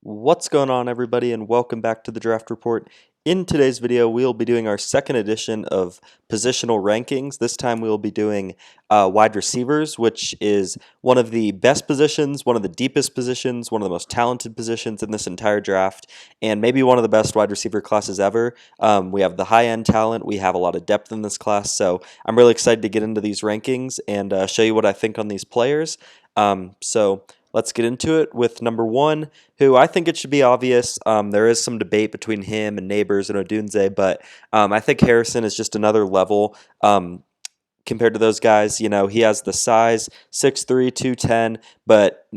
What's going on, everybody, and welcome back to the Draft Report. In today's video, we'll be doing our second edition of positional rankings. This time we'll be doing wide receivers, which is one of the best positions, one of the deepest positions, one of the most talented positions in this entire draft, and maybe one of the best wide receiver classes ever. We have the high-end talent. We have a lot of depth in this class, so I'm really excited to get into these rankings and show you what I think on these players. So let's get into it with number one, who I think it should be obvious. There is some debate between him and Neighbors and Odunze, but I think Harrison is just another level compared to those guys. You know, he has the size, 6'3", 210, but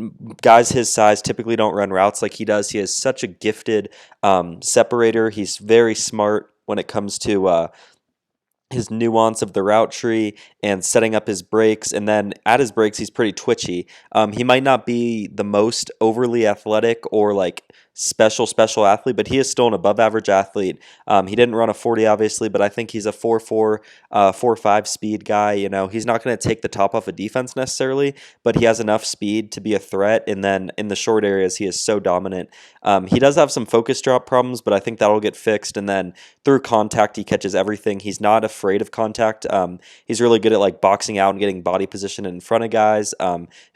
guys his size typically don't run routes like he does. He is such a gifted separator. He's very smart when it comes to his nuance of the route tree and setting up his breaks, and then at his breaks he's pretty twitchy. He might not be the most overly athletic or like special athlete, but he is still an above average athlete. He didn't run a 40 obviously, but I think he's a 4.4 4.5 speed guy. You know, he's not going to take the top off a defense necessarily, but he has enough speed to be a threat, and then in the short areas he is so dominant. He does have some focus drop problems, but I think that'll get fixed, and then through contact he catches everything. He's not afraid of contact. He's really good at like boxing out and getting body position in front of guys.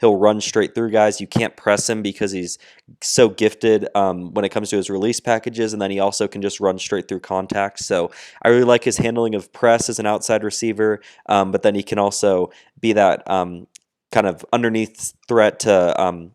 He'll run straight through guys. You can't press him because he's so gifted when it comes to his release packages, and then he also can just run straight through contact. So I really like his handling of press as an outside receiver, but then he can also be that kind of underneath threat to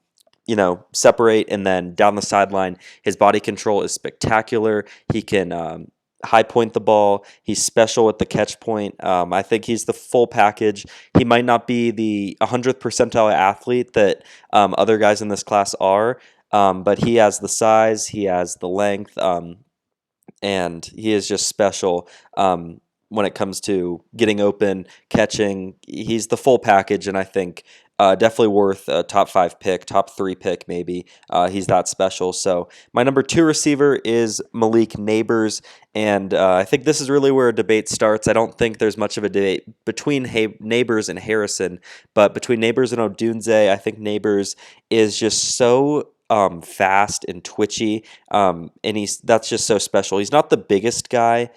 separate, and then down the sideline, his body control is spectacular. He can high point the ball. He's special at the catch point. I think he's the full package. He might not be the 100th percentile athlete that other guys in this class are, but he has the size, he has the length, and he is just special when it comes to getting open, catching. He's the full package, and I think definitely worth a top 5 pick, top 3 pick maybe. He's that special. So my number 2 receiver is Malik Neighbors, and I think this is really where a debate starts. I don't think there's much of a debate between Neighbors and Harrison, but between Neighbors and Odunze, I think Neighbors is just so fast and twitchy, and that's just so special. He's not the biggest guy.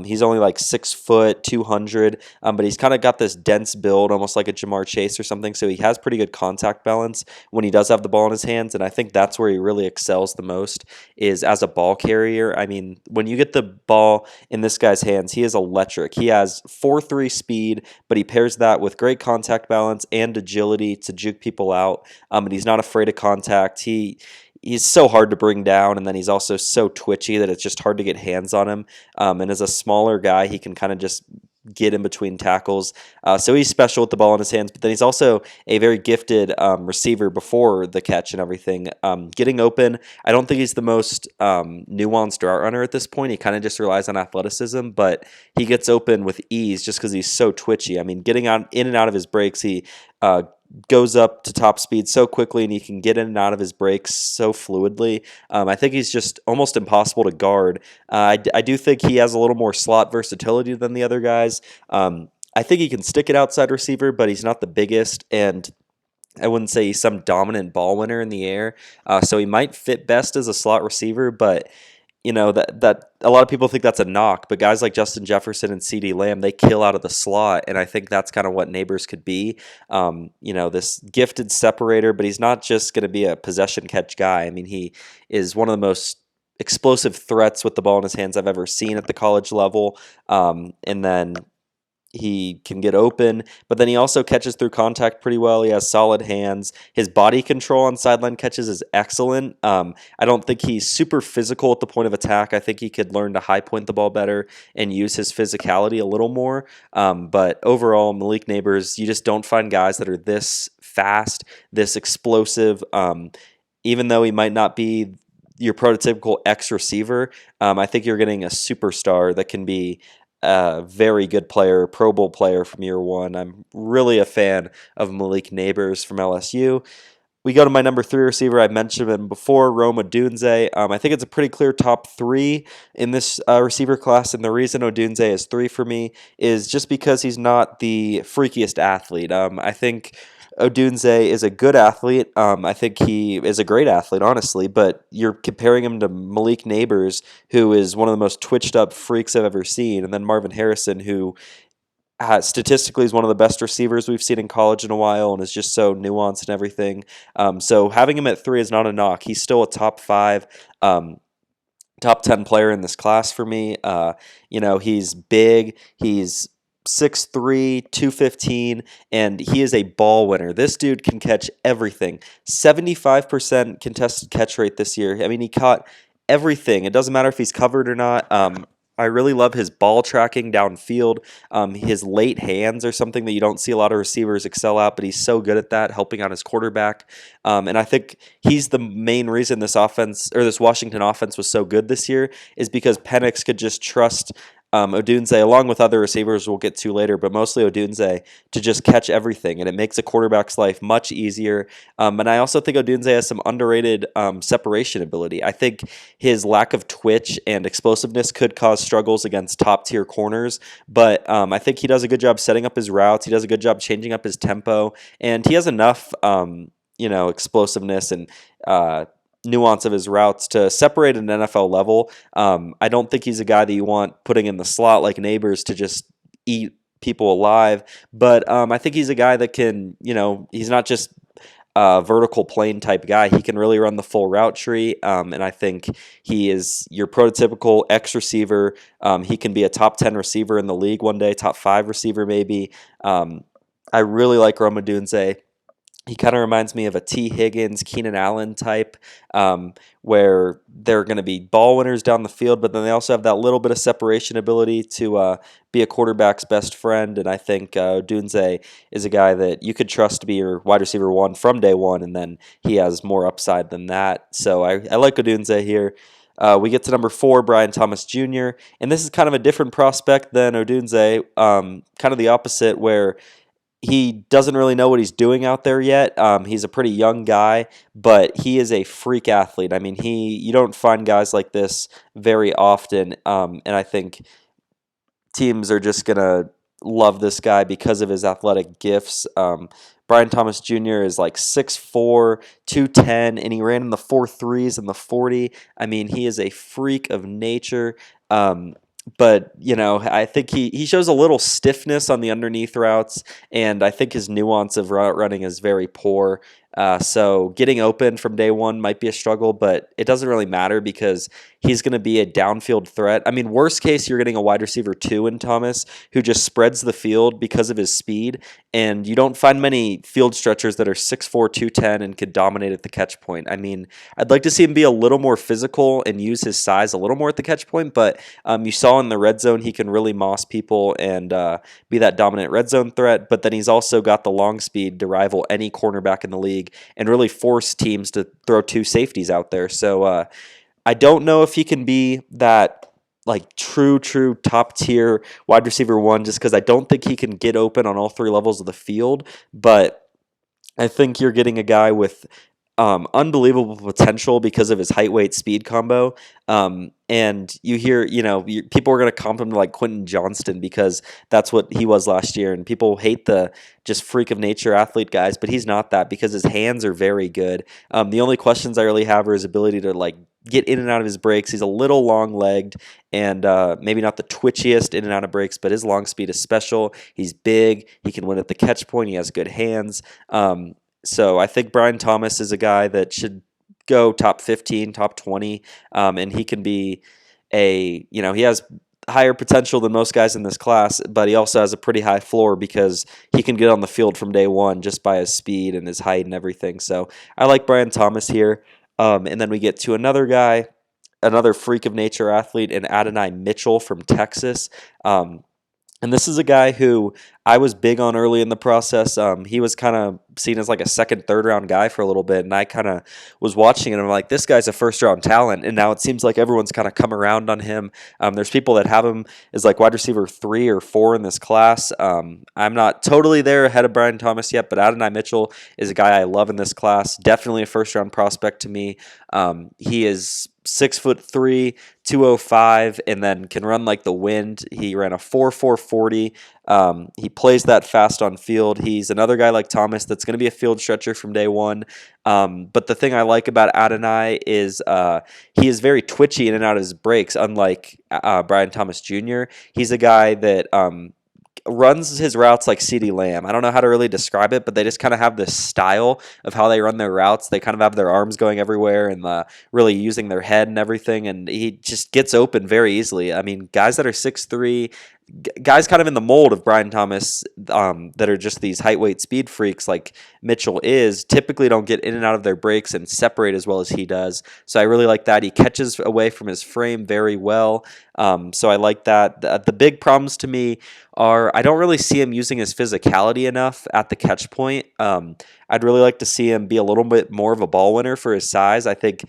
He's only like 6 foot, 200, but he's kind of got this dense build, almost like a Jamar Chase or something. So he has pretty good contact balance when he does have the ball in his hands, and I think that's where he really excels the most, is as a ball carrier. I mean, when you get the ball in this guy's hands, he is electric. He has 4.3 speed, but he pairs that with great contact balance and agility to juke people out, and he's not afraid of contact. He's so hard to bring down, and then he's also so twitchy that it's just hard to get hands on him. And as a smaller guy, he can kind of just get in between tackles. So he's special with the ball in his hands, but then he's also a very gifted receiver before the catch and everything. Getting open, I don't think he's the most nuanced route runner at this point. He kind of just relies on athleticism, but he gets open with ease just because he's so twitchy. I mean, getting in and out of his breaks, he goes up to top speed so quickly, and he can get in and out of his breaks so fluidly. I think he's just almost impossible to guard. I do think he has a little more slot versatility than the other guys. I think he can stick it outside receiver, but he's not the biggest, and I wouldn't say he's some dominant ball winner in the air. So he might fit best as a slot receiver, but you know, that a lot of people think that's a knock, but guys like Justin Jefferson and CeeDee Lamb, they kill out of the slot, and I think that's kind of what Neighbors could be. This gifted separator, but he's not just going to be a possession catch guy. I mean, he is one of the most explosive threats with the ball in his hands I've ever seen at the college level, and then he can get open, but then he also catches through contact pretty well. He has solid hands. His body control on sideline catches is excellent. I don't think he's super physical at the point of attack. I think he could learn to high point the ball better and use his physicality a little more. But overall, Malik Neighbors, you just don't find guys that are this fast, this explosive. Even though he might not be your prototypical X receiver, I think you're getting a superstar that can be a very good player, Pro Bowl player from year one. I'm really a fan of Malik Neighbors from LSU. We go to my number 3 receiver. I mentioned him before, Rome Odunze. I think it's a pretty clear top 3 in this receiver class, and the reason Odunze is 3 for me is just because he's not the freakiest athlete. I think Odunze is a good athlete. I think he is a great athlete, honestly, but you're comparing him to Malik Neighbors, who is one of the most twitched up freaks I've ever seen, and then Marvin Harrison, who statistically is one of the best receivers we've seen in college in a while and is just so nuanced and everything. So having him at 3 is not a knock. He's still a top 5. Top 10 player in this class for me. He's big. He's 6'3", 215, and he is a ball winner. This dude can catch everything. 75% contested catch rate this year. I mean, he caught everything. It doesn't matter if he's covered or not. I really love his ball tracking downfield. His late hands are something that you don't see a lot of receivers excel at, but he's so good at that, helping out his quarterback. And I think he's the main reason this offense, or this Washington offense, was so good this year, is because Penix could just trust Odunze, along with other receivers we'll get to later, but mostly Odunze, to just catch everything, and it makes a quarterback's life much easier. And I also think Odunze has some underrated separation ability. I think his lack of twitch and explosiveness could cause struggles against top-tier corners, but I think he does a good job setting up his routes. He does a good job changing up his tempo, and he has enough explosiveness and nuance of his routes to separate at an NFL level. I don't think he's a guy that you want putting in the slot like Neighbors to just eat people alive, but I think he's a guy that can, he's not just a vertical plane type guy. He can really run the full route tree, and I think he is your prototypical X receiver. He can be a top 10 receiver in the league one day, top 5 receiver maybe. I really like Rome Odunze. He kind of reminds me of a T. Higgins, Keenan Allen type, where they're going to be ball winners down the field, but then they also have that little bit of separation ability to be a quarterback's best friend. And I think Odunze is a guy that you could trust to be your wide receiver 1 from day 1, and then he has more upside than that. So I like Odunze here. We get to number 4, Brian Thomas Jr., and this is kind of a different prospect than Odunze, kind of the opposite, where he doesn't really know what he's doing out there yet. He's a pretty young guy, but he is a freak athlete. I mean, you don't find guys like this very often, and I think teams are just going to love this guy because of his athletic gifts. Brian Thomas Jr. is like 6'4", 210, and he ran in the 4.3s and the 40. I mean, he is a freak of nature. But, I think he shows a little stiffness on the underneath routes, and I think his nuance of route running is very poor. So getting open from day 1 might be a struggle, but it doesn't really matter because he's going to be a downfield threat. I mean, worst case, you're getting a wide receiver 2 in Thomas who just spreads the field because of his speed, and you don't find many field stretchers that are 6'4", 210 and could dominate at the catch point. I mean, I'd like to see him be a little more physical and use his size a little more at the catch point, but you saw in the red zone he can really moss people and be that dominant red zone threat, but then he's also got the long speed to rival any cornerback in the league and really force teams to throw 2 safeties out there. So I don't know if he can be that like true top tier wide receiver 1, just because I don't think he can get open on all 3 levels of the field. But I think you're getting a guy with unbelievable potential because of his height, weight, speed combo. And you hear, people are going to comp him to like Quentin Johnston because that's what he was last year. And people hate the just freak of nature athlete guys, but he's not that because his hands are very good. The only questions I really have are his ability to like get in and out of his breaks. He's a little long-legged and maybe not the twitchiest in and out of breaks, but his long speed is special. He's big. He can win at the catch point. He has good hands. So I think Brian Thomas is a guy that should go top 15, top 20, and he can be he has higher potential than most guys in this class, but he also has a pretty high floor because he can get on the field from day 1 just by his speed and his height and everything. So I like Brian Thomas here. And then we get to another guy, another freak of nature athlete, and Adonai Mitchell from Texas. And this is a guy who I was big on early in the process. He was kind of seen as like a second, third round guy for a little bit. And I kind of was watching it and I'm like, this guy's a first round talent. And now it seems like everyone's kind of come around on him. There's people that have him as like wide receiver 3 or 4 in this class. I'm not totally there ahead of Brian Thomas yet, but Adonai Mitchell is a guy I love in this class. Definitely a first round prospect to me. He is 6'3", 205, and then can run like the wind. He ran a 4.40. He plays that fast on field. He's another guy like Thomas that's It's going to be a field stretcher from day one. But the thing I like about Adonai is he is very twitchy in and out of his breaks, unlike Brian Thomas Jr. He's a guy that runs his routes like CeeDee Lamb. I don't know how to really describe it, but they just kind of have this style of how they run their routes. They kind of have their arms going everywhere and really using their head and everything, and he just gets open very easily. I mean, guys that are 6'3", guys kind of in the mold of Brian Thomas that are just these height, weight, speed freaks like Mitchell is, typically don't get in and out of their breaks and separate as well as he does. So I really like that. He catches away from his frame very well. So I like that. The big problems to me are I don't really see him using his physicality enough at the catch point. I'd really like to see him be a little bit more of a ball winner for his size. I think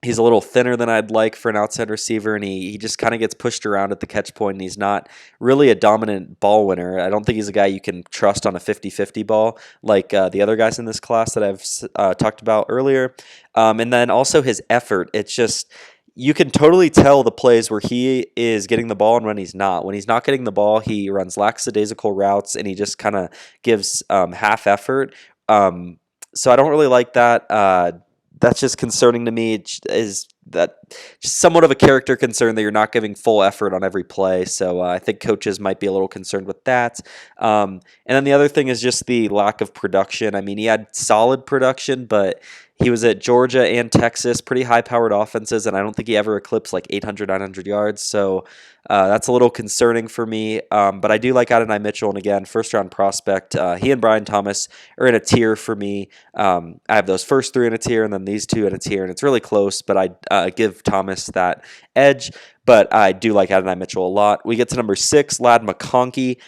he's a little thinner than I'd like for an outside receiver, and he just kind of gets pushed around at the catch point, and he's not really a dominant ball winner. I don't think he's a guy you can trust on a 50-50 ball like the other guys in this class that I've talked about earlier. And then also his effort. It's just you can totally tell the plays where he is getting the ball and when he's not. When he's not getting the ball, he runs lackadaisical routes, and he just kind of gives half effort. So I don't really like that. That's just concerning to me. Is that just somewhat of a character concern that you're not giving full effort on every play? So I think coaches might be a little concerned with that. And then the other thing is just the lack of production. I mean, he had solid production, but he was at Georgia and Texas, pretty high-powered offenses, and I don't think he ever eclipsed like 800, 900 yards. So that's a little concerning for me. But I do like Adonai Mitchell, and again, first-round prospect. He and Brian Thomas are in a tier for me. I have those first three in a tier, and then these two in a tier, and it's really close, but I give Thomas that edge. But I do like Adonai Mitchell a lot. We get to number 6, Ladd McConkey.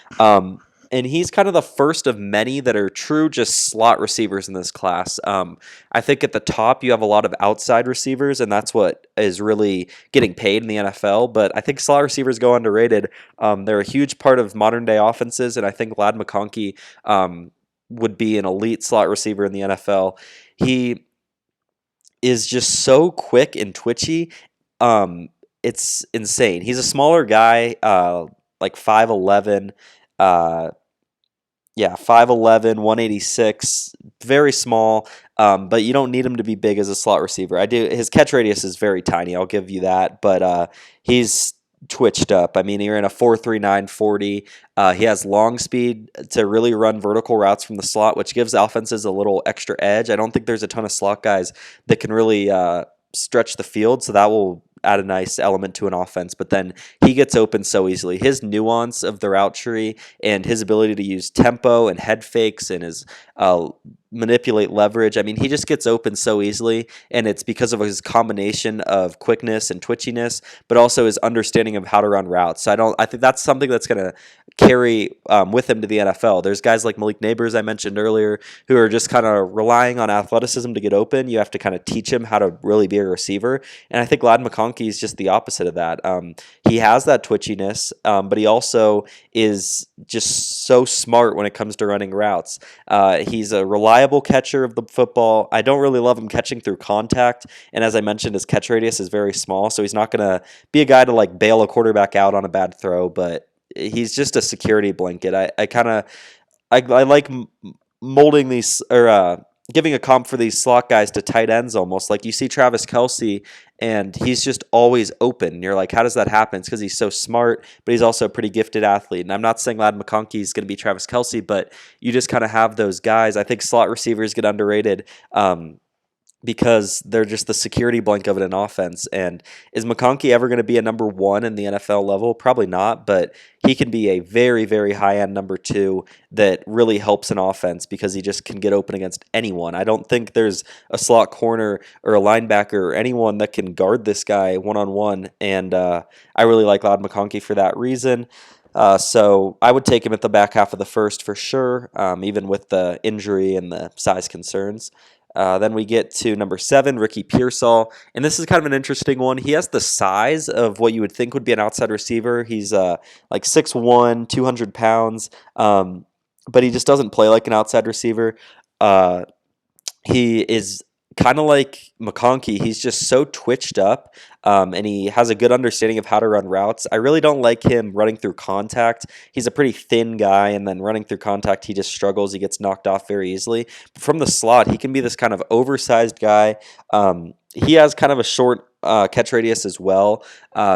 And he's kind of the first of many that are true just slot receivers in this class. I think at the top you have a lot of outside receivers, and that's what is really getting paid in the NFL. But I think slot receivers go underrated. They're a huge part of modern-day offenses, and I think Ladd McConkey would be an elite slot receiver in the NFL. He is just so quick and twitchy. It's insane. He's a smaller guy, like 5'11", 5'11", 186, very small, but you don't need him to be big as a slot receiver. His catch radius is very tiny, I'll give you that, but he's twitched up. I mean, you're in a 4.39 40. He has long speed to really run vertical routes from the slot, which gives offenses a little extra edge. I don't think there's a ton of slot guys that can really stretch the field, so that will add a nice element to an offense, but then he gets open so easily. His nuance of the route tree and his ability to use tempo and head fakes and his manipulate leverage. I mean, he just gets open so easily, and it's because of his combination of quickness and twitchiness, but also his understanding of how to run routes. So I think that's something that's going to carry with him to the NFL. There's guys like Malik Neighbors I mentioned earlier who are just kind of relying on athleticism to get open. You have to kind of teach him how to really be a receiver, and I think Ladd McConkey is just the opposite of that. He has that twitchiness, but he also is just so smart when it comes to running routes. He's a reliable catcher of the football. I don't really love him catching through contact, and as I mentioned, his catch radius is very small, so he's not going to be a guy to like bail a quarterback out on a bad throw, but he's just a security blanket. I like molding these or giving a comp for these slot guys to tight ends almost. Like you see Travis Kelce, and he's just always open. You're like, how does that happen? It's because he's so smart, but he's also a pretty gifted athlete. And I'm not saying Ladd McConkey is going to be Travis Kelce, but you just kind of have those guys. I think slot receivers get underrated because they're just the security blanket of an offense. And is McConkey ever going to be a number 1 in the NFL level? Probably not, but he can be a very, very high-end number 2 that really helps an offense because he just can get open against anyone. I don't think there's a slot corner or a linebacker or anyone that can guard this guy one-on-one, and I really like Ladd McConkey for that reason. So I would take him at the back half of the first for sure, even with the injury and the size concerns. Then we get to number 7, Ricky Pearsall, and this is kind of an interesting one. He has the size of what you would think would be an outside receiver. He's like 6'1", 200 pounds, but he just doesn't play like an outside receiver. He is kind of like McConkey, he's just so twitched up, and he has a good understanding of how to run routes. I really don't like him running through contact. He's a pretty thin guy, and then running through contact, he just struggles. He gets knocked off very easily. But from the slot, he can be this kind of oversized guy. He has kind of a short catch radius as well,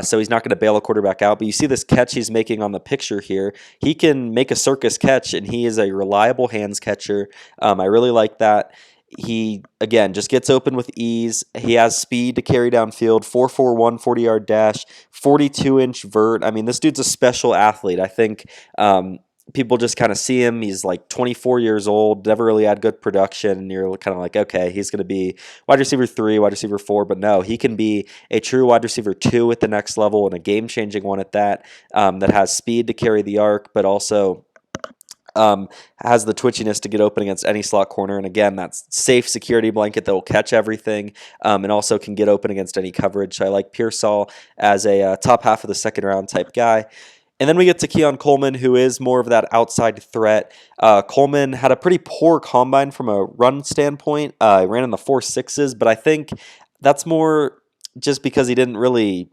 so he's not going to bail a quarterback out. But you see this catch he's making on the picture here. He can make a circus catch, and he is a reliable hands catcher. I really like that. He, again, just gets open with ease. He has speed to carry downfield, 4.41 40-yard dash, 42-inch vert. I mean, this dude's a special athlete. I think people just kind of see him. He's like 24 years old, never really had good production, and you're kind of like, okay, he's going to be wide receiver 3, wide receiver 4, but no, he can be a true wide receiver 2 at the next level and a game-changing one at that, that has speed to carry the arc, but also has the twitchiness to get open against any slot corner. And again, that's safe security blanket that will catch everything, and also can get open against any coverage. So I like Pearsall as a top half of the second round type guy. And then we get to Keon Coleman, who is more of that outside threat. Coleman had a pretty poor combine from a run standpoint. He ran in the 4.6s, but I think that's more just because he didn't really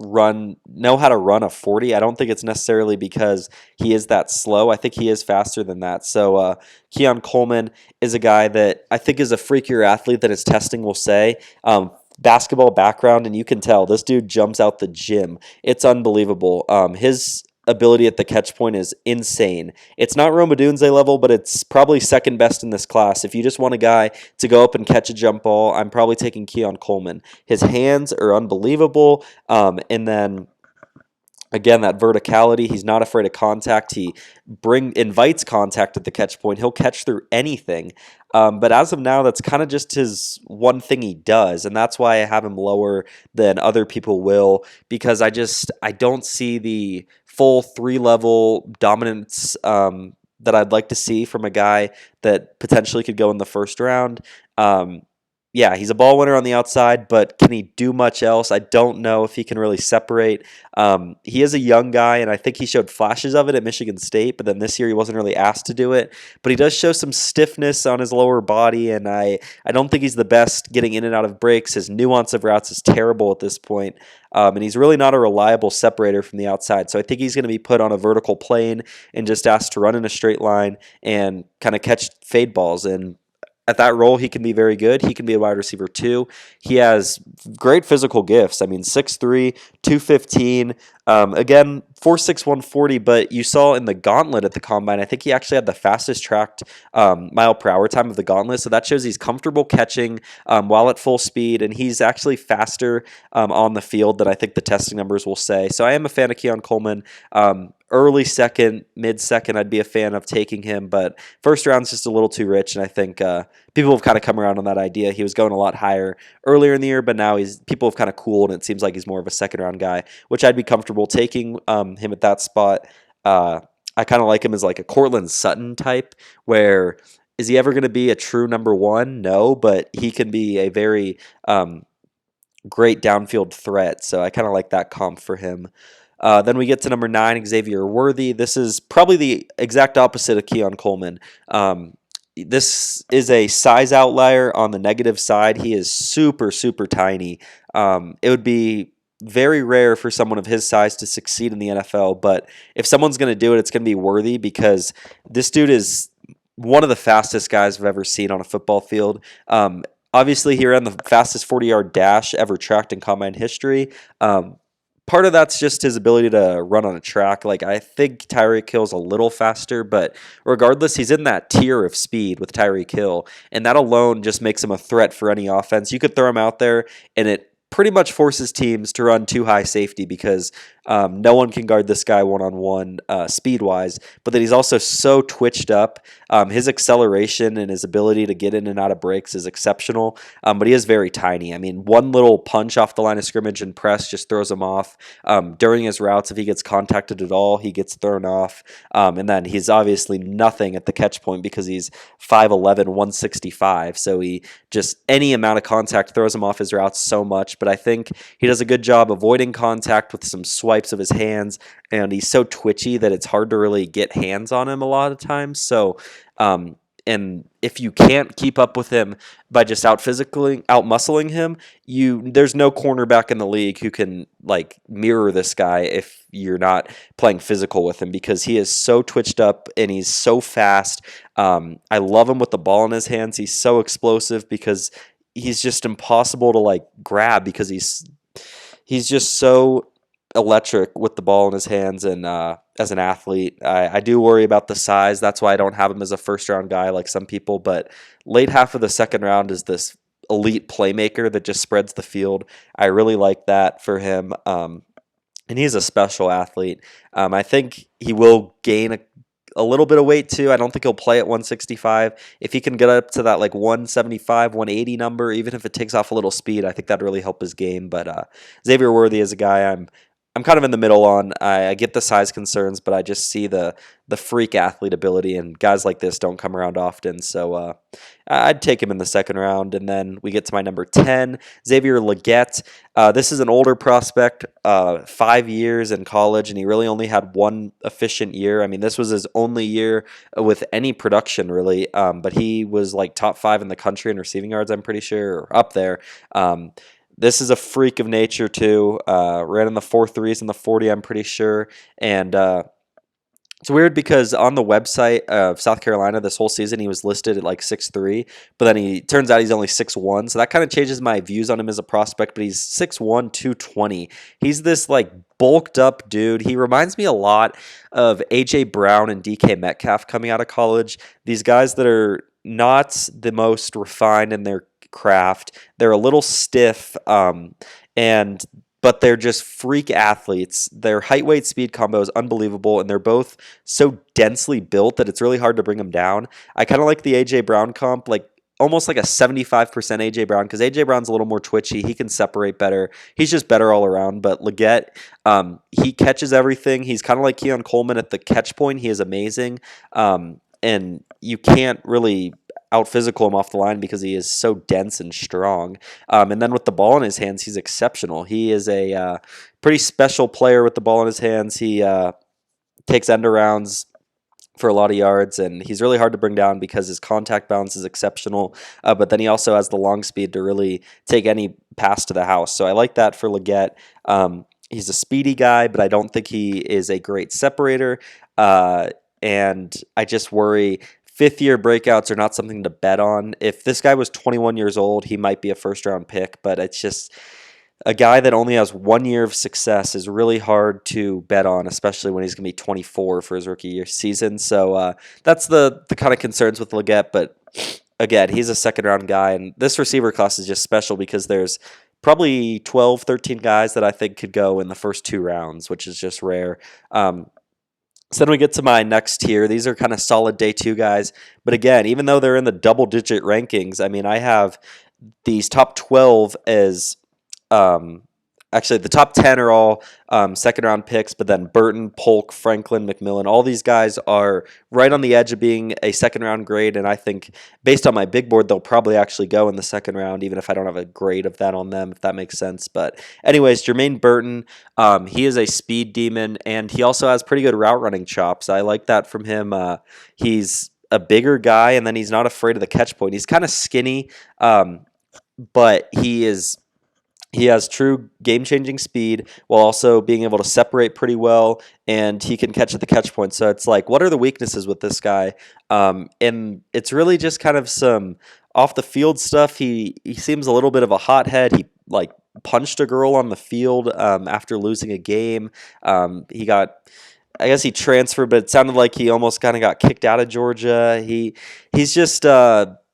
know how to run a 40. I don't think it's necessarily because he is that slow. I think he is faster than that. So Keon Coleman is a guy that I think is a freakier athlete than his testing will say. Basketball background, and you can tell this dude jumps out the gym. It's unbelievable. His ability at the catch point is insane. It's not Rome Odunze level, but it's probably second best in this class. If you just want a guy to go up and catch a jump ball, I'm probably taking Keon Coleman. His hands are unbelievable, and then again, that verticality, he's not afraid of contact. He invites contact at the catch point. He'll catch through anything. But as of now, that's kind of just his one thing he does, and that's why I have him lower than other people will, because I don't see the full 3-level dominance that I'd like to see from a guy that potentially could go in the first round. Yeah, he's a ball winner on the outside, but can he do much else? I don't know if he can really separate. He is a young guy, and I think he showed flashes of it at Michigan State, but then this year he wasn't really asked to do it. But he does show some stiffness on his lower body, and I don't think he's the best getting in and out of breaks. His nuance of routes is terrible at this point, and he's really not a reliable separator from the outside. So I think he's going to be put on a vertical plane and just asked to run in a straight line and kind of catch fade balls. And at that role, he can be very good. He can be a wide receiver 2. He has great physical gifts. I mean, 6'3", 215. Again, 4.6, 140, but you saw in the gauntlet at the combine, I think he actually had the fastest tracked mile per hour time of the gauntlet. So that shows he's comfortable catching while at full speed, and he's actually faster on the field than I think the testing numbers will say. So I am a fan of Keon Coleman. Early second, mid-second, I'd be a fan of taking him, but first round's just a little too rich, and I think people have kind of come around on that idea. He was going a lot higher earlier in the year, but now people have kind of cooled, and it seems like he's more of a second-round guy, which I'd be comfortable taking him at that spot. I kind of like him as like a Cortland Sutton type, where is he ever going to be a true number 1? No, but he can be a very great downfield threat, so I kind of like that comp for him. Then we get to number 9, Xavier Worthy. This is probably the exact opposite of Keon Coleman. This is a size outlier on the negative side. He is super, super tiny. It would be very rare for someone of his size to succeed in the NFL, but if someone's going to do it, it's going to be Worthy, because this dude is one of the fastest guys I've ever seen on a football field. Obviously, he ran the fastest 40-yard dash ever tracked in combine history. Part of that's just his ability to run on a track. Like, I think Tyreek Hill's a little faster, but regardless, he's in that tier of speed with Tyreek Hill, and that alone just makes him a threat for any offense. You could throw him out there, and it pretty much forces teams to run too high safety, because no one can guard this guy one-on-one speed-wise, but that he's also so twitched up. His acceleration and his ability to get in and out of breaks is exceptional, but he is very tiny. I mean, one little punch off the line of scrimmage and press just throws him off. During his routes, if he gets contacted at all, he gets thrown off, and then he's obviously nothing at the catch point because he's 5'11", 165, so he just any amount of contact throws him off his routes so much, but I think he does a good job avoiding contact with some swipes of his hands, and he's so twitchy that it's hard to really get hands on him a lot of times. So and if you can't keep up with him by just out muscling him, there's no cornerback in the league who can like mirror this guy if you're not playing physical with him, because he is so twitched up and he's so fast. I love him with the ball in his hands. He's so explosive because he's just impossible to like grab, because he's just so electric with the ball in his hands. And as an athlete, I do worry about the size. That's why I don't have him as a first round guy like some people. But late half of the second round is this elite playmaker that just spreads the field. I really like that for him. And he's a special athlete. I think he will gain a little bit of weight too. I don't think he'll play at 165. If he can get up to that like 175, 180 number, even if it takes off a little speed, I think that'd really help his game. But Xavier Worthy is a guy I'm kind of in the middle on. I get the size concerns, but I just see the freak athlete ability, and guys like this don't come around often. So I'd take him in the second round. And then we get to my number 10, Xavier Legette. This is an older prospect, 5 years in college, and he really only had one efficient year. I mean, this was his only year with any production, really. But he was like top 5 in the country in receiving yards, I'm pretty sure, or up there. This is a freak of nature too. Ran in the 4.3s and the 40, I'm pretty sure. And it's weird because on the website of South Carolina this whole season he was listed at like 6'3", but then he turns out he's only 6'1", so that kind of changes my views on him as a prospect. But he's 6'1", 220. He's this like bulked up dude. He reminds me a lot of A.J. Brown and D.K. Metcalf coming out of college. These guys that are not the most refined in their craft. They're a little stiff, but they're just freak athletes. Their height, weight, speed combo is unbelievable, and they're both so densely built that it's really hard to bring them down. I kind of like the A.J. Brown comp, like almost like a 75% A.J. Brown, because A.J. Brown's a little more twitchy. He can separate better. He's just better all around. But Legette, he catches everything. He's kind of like Keon Coleman at the catch point. He is amazing, and you can't really out-physical him off the line because he is so dense and strong. And then with the ball in his hands, he's exceptional. He is a pretty special player with the ball in his hands. He takes end-arounds for a lot of yards, and he's really hard to bring down because his contact balance is exceptional. But then he also has the long speed to really take any pass to the house. So I like that for Legette. He's a speedy guy, but I don't think he is a great separator. And I just worry fifth-year breakouts are not something to bet on. If this guy was 21 years old, he might be a first-round pick, but it's just a guy that only has 1 year of success is really hard to bet on, especially when he's going to be 24 for his rookie year season. So that's the kind of concerns with Legette, but again, he's a second-round guy, and this receiver class is just special because there's probably 12, 13 guys that I think could go in the first 2 rounds, which is just rare. So then we get to my next tier. These are kind of solid day 2 guys. But again, even though they're in the double-digit rankings, I mean, I have these top 12 as actually the top 10 are all second-round picks, but then Burton, Polk, Franklin, McMillan, all these guys are right on the edge of being a second-round grade, and I think based on my big board, they'll probably actually go in the second round, even if I don't have a grade of that on them, if that makes sense. But anyways, Jermaine Burton, he is a speed demon, and he also has pretty good route running chops. I like that from him. He's a bigger guy, and then he's not afraid of the catch point. He's kind of skinny, but he has true game-changing speed while also being able to separate pretty well, and he can catch at the catch point. So it's like, what are the weaknesses with this guy? And it's really just kind of some off-the-field stuff. He seems a little bit of a hothead. He like punched a girl on the field after losing a game. I guess he transferred, but it sounded like he almost kind of got kicked out of Georgia. He's just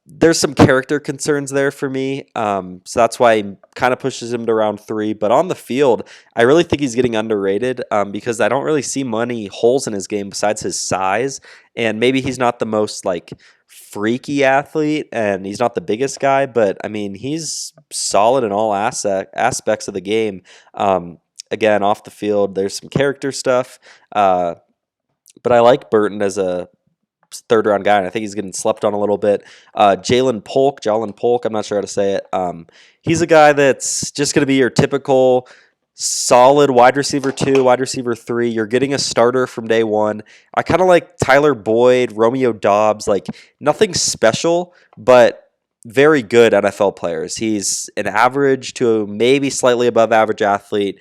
there's some character concerns there for me, so that's why he kind of pushes him to round 3. But on the field, I really think he's getting underrated because I don't really see many holes in his game besides his size, and maybe he's not the most like freaky athlete, and he's not the biggest guy, but I mean he's solid in all aspects of the game. Again, off the field, there's some character stuff, but I like Burton as a third-round guy, and I think he's getting slept on a little bit. Jalen Polk, I'm not sure how to say it. He's a guy that's just going to be your typical solid wide receiver 2, wide receiver 3. You're getting a starter from day one. I kind of like Tyler Boyd, Romeo Dobbs, like nothing special, but very good NFL players. He's an average to maybe slightly above average athlete.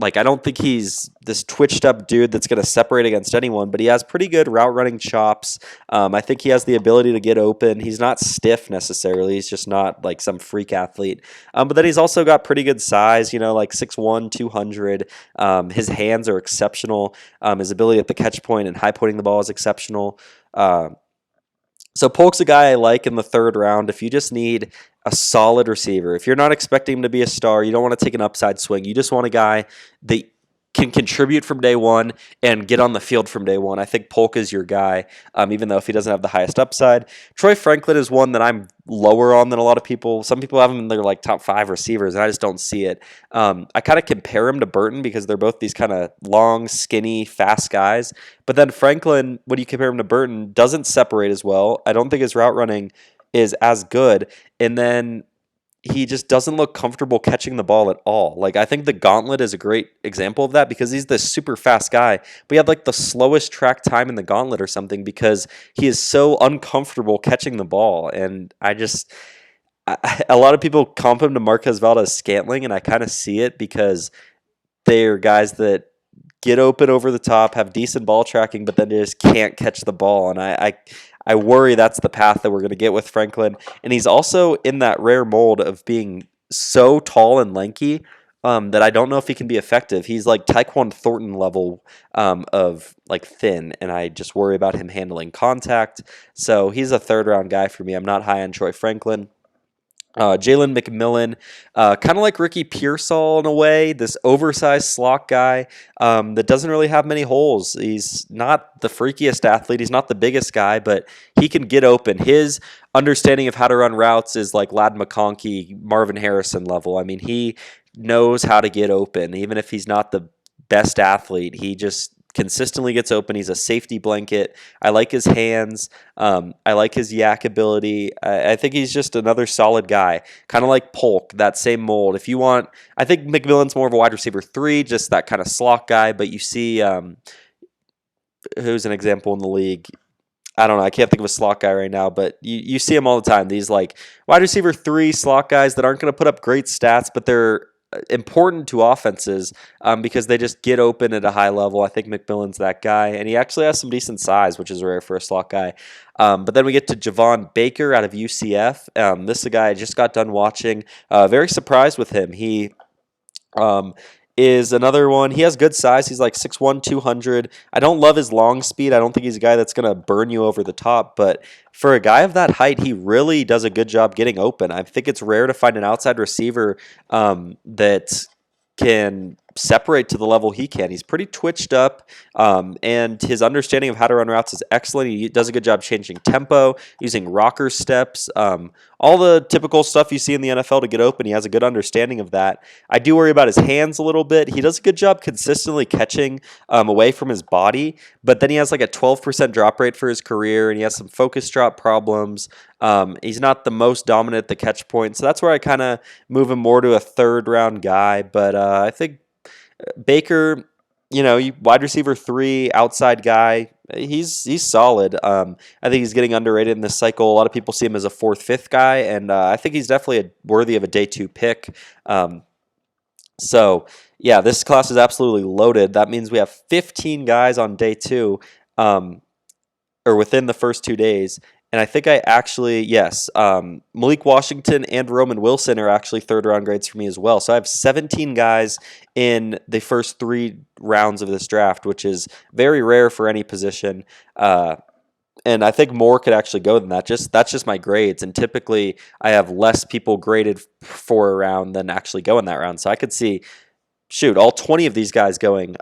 Like I don't think he's this twitched up dude that's going to separate against anyone, but he has pretty good route running chops. I think he has the ability to get open. He's not stiff necessarily. He's just not like some freak athlete. But then he's also got pretty good size, like 6'1", 200. His hands are exceptional. His ability at the catch point and high pointing the ball is exceptional. So Polk's a guy I like in the third round. If you just need a solid receiver, if you're not expecting him to be a star, you don't want to take an upside swing. You just want a guy that can contribute from day one and get on the field from day one. I think Polk is your guy, even though if he doesn't have the highest upside. Troy Franklin is one that I'm lower on than a lot of people. Some people have him in their like top 5 receivers, and I just don't see it. I kind of compare him to Burton because they're both these kind of long, skinny, fast guys. But then Franklin, when you compare him to Burton, doesn't separate as well. I don't think his route running is as good. And then he just doesn't look comfortable catching the ball at all. Like I think the gauntlet is a great example of that because he's this super fast guy, but he had like the slowest track time in the gauntlet or something because he is so uncomfortable catching the ball. And a lot of people comp him to Marquez Valdes-Scantling, and I kind of see it because they're guys that get open over the top, have decent ball tracking, but then they just can't catch the ball. And I worry that's the path that we're going to get with Franklin. And he's also in that rare mold of being so tall and lanky that I don't know if he can be effective. He's like Tyquan Thornton level of like thin, and I just worry about him handling contact. So he's a third round guy for me. I'm not high on Troy Franklin. Jalen McMillan, kind of like Ricky Pearsall in a way, this oversized slot guy that doesn't really have many holes. He's not the freakiest athlete. He's not the biggest guy, but he can get open. His understanding of how to run routes is like Ladd McConkey, Marvin Harrison level. I mean, he knows how to get open. Even if he's not the best athlete, he just consistently gets open. He's a safety blanket. I like his hands. I like his yak ability. I think he's just another solid guy, kind of like Polk, that same mold. If you want, I think McMillan's more of a wide receiver 3, just that kind of slot guy. But you see, who's an example in the league? I don't know. I can't think of a slot guy right now, but you see them all the time. These like wide receiver 3 slot guys that aren't going to put up great stats, but they're important to offenses because they just get open at a high level. I think McMillan's that guy, and he actually has some decent size, which is rare for a slot guy. But then we get to Javon Baker out of UCF. This is a guy I just got done watching. Very surprised with him. He is another one. He has good size. He's like 6'1", 200. I don't love his long speed. I don't think he's a guy that's going to burn you over the top. But for a guy of that height, he really does a good job getting open. I think it's rare to find an outside receiver that can separate to the level he can. He's pretty twitched up, and his understanding of how to run routes is excellent. He does a good job changing tempo, using rocker steps, all the typical stuff you see in the NFL to get open. He has a good understanding of that. I do worry about his hands a little bit. He does a good job consistently catching away from his body, but then he has like a 12% drop rate for his career, and he has some focus drop problems. He's not the most dominant at the catch point, so that's where I kind of move him more to a third round guy. But I think Baker, wide receiver 3, outside guy, he's solid. I think he's getting underrated in this cycle. A lot of people see him as a 4th, 5th guy, and I think he's definitely worthy of a day 2 pick. So, yeah, this class is absolutely loaded. That means we have 15 guys on day 2, or within the first 2 days. And I think Malik Washington and Roman Wilson are actually third-round grades for me as well. So I have 17 guys in the first 3 rounds of this draft, which is very rare for any position. And I think more could actually go than that. That's just my grades. And typically I have less people graded for a round than actually go in that round. So I could see, all 20 of these guys going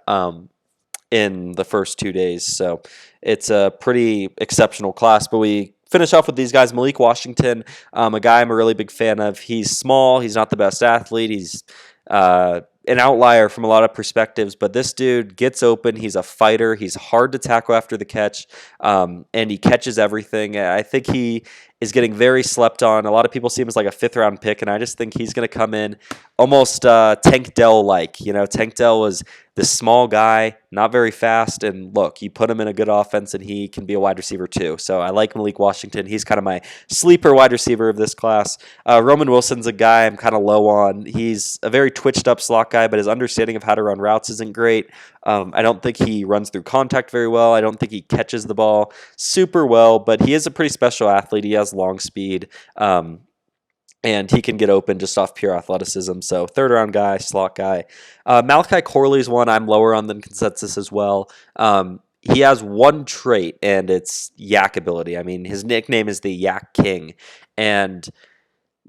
in the first 2 days. So it's a pretty exceptional class. But we finish off with these guys. Malik Washington, a guy I'm a really big fan of. He's small. He's not the best athlete. He's an outlier from a lot of perspectives, but this dude gets open. He's a fighter. He's hard to tackle after the catch, and he catches everything. I think he is getting very slept on. A lot of people see him as like a 5th-round pick, and I just think he's going to come in almost Tank Dell-like. You know, Tank Dell was this small guy, not very fast, and look, you put him in a good offense, and he can be a wide receiver too. So I like Malik Washington. He's kind of my sleeper wide receiver of this class. Roman Wilson's a guy I'm kind of low on. He's a very twitched-up slot guy, but his understanding of how to run routes isn't great. I don't think he runs through contact very well. I don't think he catches the ball super well, but he is a pretty special athlete. He has long speed, and he can get open just off pure athleticism. So 3rd-round guy, slot guy. Malachi Corley is one I'm lower on than consensus as well. He has one trait, and it's yak ability. I mean, his nickname is the Yak King, and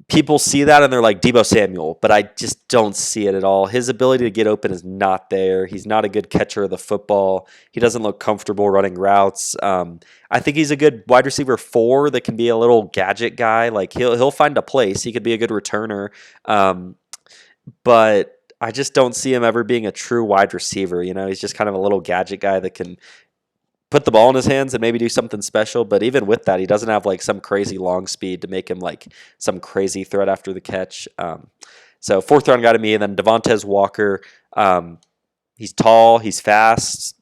people see that and they're like Deebo Samuel, but I just don't see it at all. His ability to get open is not there. He's not a good catcher of the football. He doesn't look comfortable running routes. I think he's a good wide receiver 4 that can be a little gadget guy. Like he'll find a place. He could be a good returner, but I just don't see him ever being a true wide receiver. You know, he's just kind of a little gadget guy that can put the ball in his hands and maybe do something special. But even with that, he doesn't have like some crazy long speed to make him like some crazy threat after the catch. So 4th-round guy to me. And then Devontae Walker. He's tall. He's fast.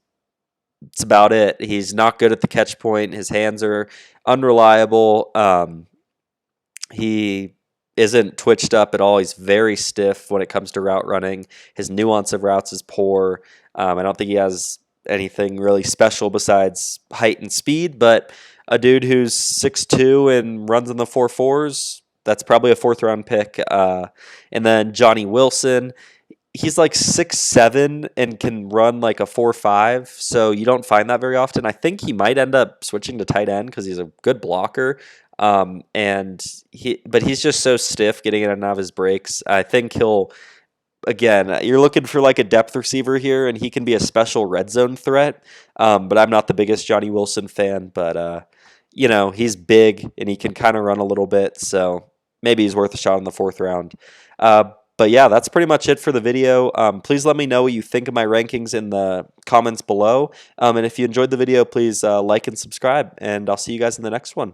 That's about it. He's not good at the catch point. His hands are unreliable. He isn't twitched up at all. He's very stiff when it comes to route running. His nuance of routes is poor. I don't think he has anything really special besides height and speed, but a dude who's 6'2" and runs in the 4.4s, that's probably a 4th-round pick. And then Johnny Wilson, he's like 6'7" and can run like a 4.5, so you don't find that very often. I think he might end up switching to tight end because he's a good blocker. But he's just so stiff getting in and out of his breaks. I think again, you're looking for like a depth receiver here, and he can be a special red zone threat. But I'm not the biggest Johnny Wilson fan, but you know, he's big and he can kind of run a little bit, so maybe he's worth a shot in the 4th round. But yeah, that's pretty much it for the video. Please let me know what you think of my rankings in the comments below. And if you enjoyed the video, please like and subscribe, and I'll see you guys in the next one.